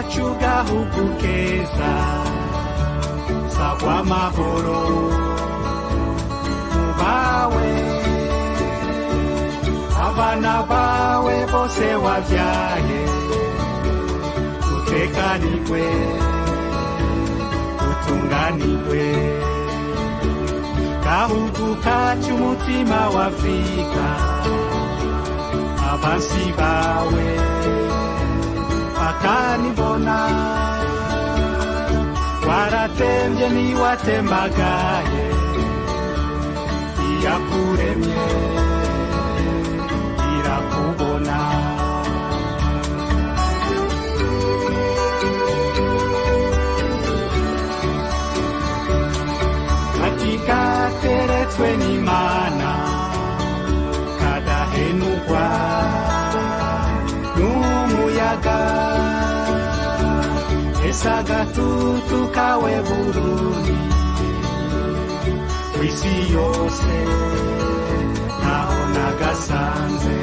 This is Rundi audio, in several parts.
kacu gahugu keza sagwa amahoro mubawe abana bawe bose wavyaye utekanirwe utunganirwe gahugu kacu umutima wa Afrika abansi bawe bakanibona waratemvye niwatembagaye iyakuremye irakubona katika teretswe n'Imana kadahenugwa n'umuyaga esagatutu kawe Burundi kw'isi yose naho nagasanze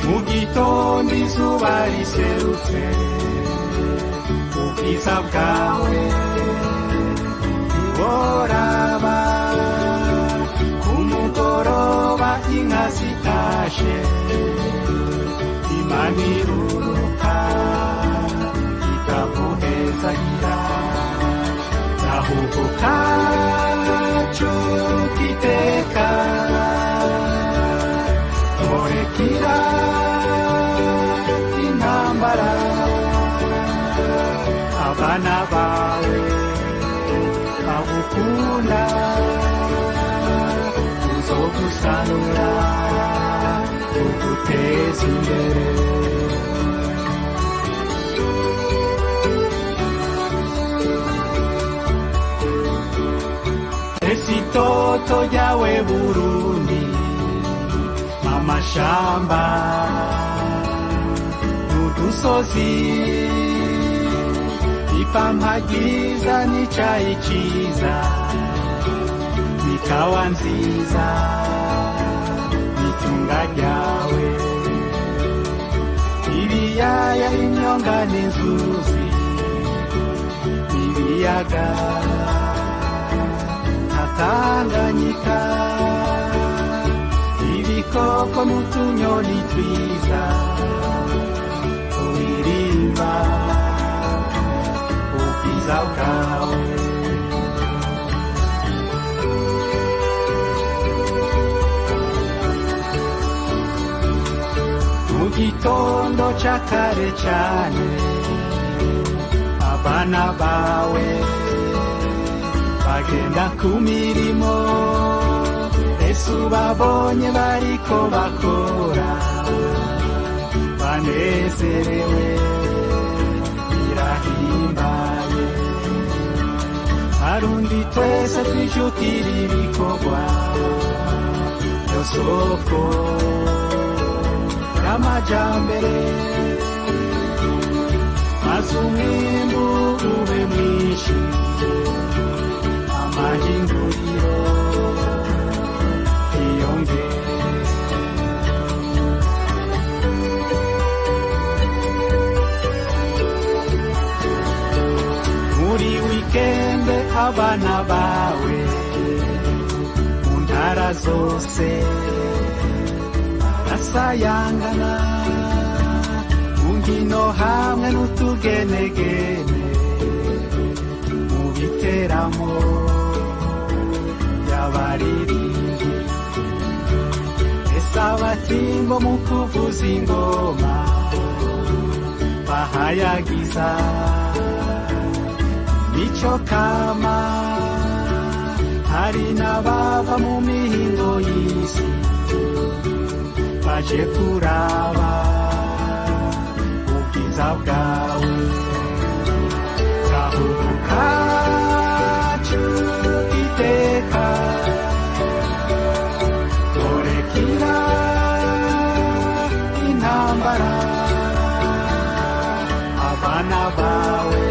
mu gitondo izuba riserutse ubwiza bwawe boraba ku mugoroba inka zitashe Imana iruruka ikaguhezagira gahugu kacu kiteka torekira intambara abana bawe bagukunda uzogusanura uguteza imbere esitoto ryawe Burundi amashamba n'udusozi ipampa ryiza n'icayi ciza n'ikawa nziza n'itunga ryawe ibiyaya imyonga n'inzuzi ibiyaga Tanganyika ibikoko n'utunyoni twiza turirimba ubwiza bwawe mu gitondo ca kare cane abana bawe bagenda ku mirimo ese ubabonye bariko bakora banezerewe birahimbaye Barundi twese twijukira ibikorwa byo soko y'amajambere maze umwimbu ube mwinshi amahinguriro yiyongere muri wikende abana bawe mu ntara zose barasayangana mu nkino hamwe n'utugenegene mu biteramo y'abaririmbyi ese abatimbo mu kuvuza ingoma bahayagiza mico kama hari n'abava mu mihingo y'isi baje kuraba ubwiza bwawe gahugu kacu iteka torekira intambara abana bawe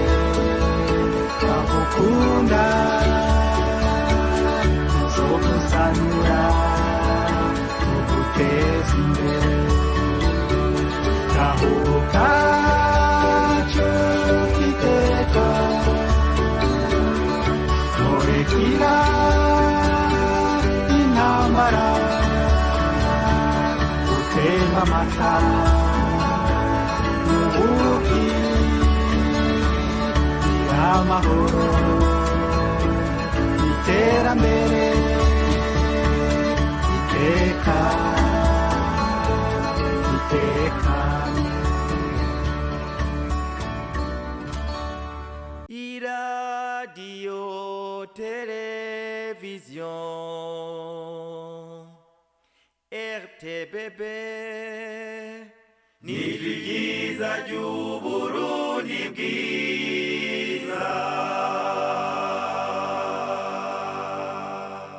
bagukunda uzogusanura uguteza imbere gahugu kacu amahoro iterambere iteka iradiyo televiziyo RTBB n'ijwi ryiza ry'Uburundi bwiza.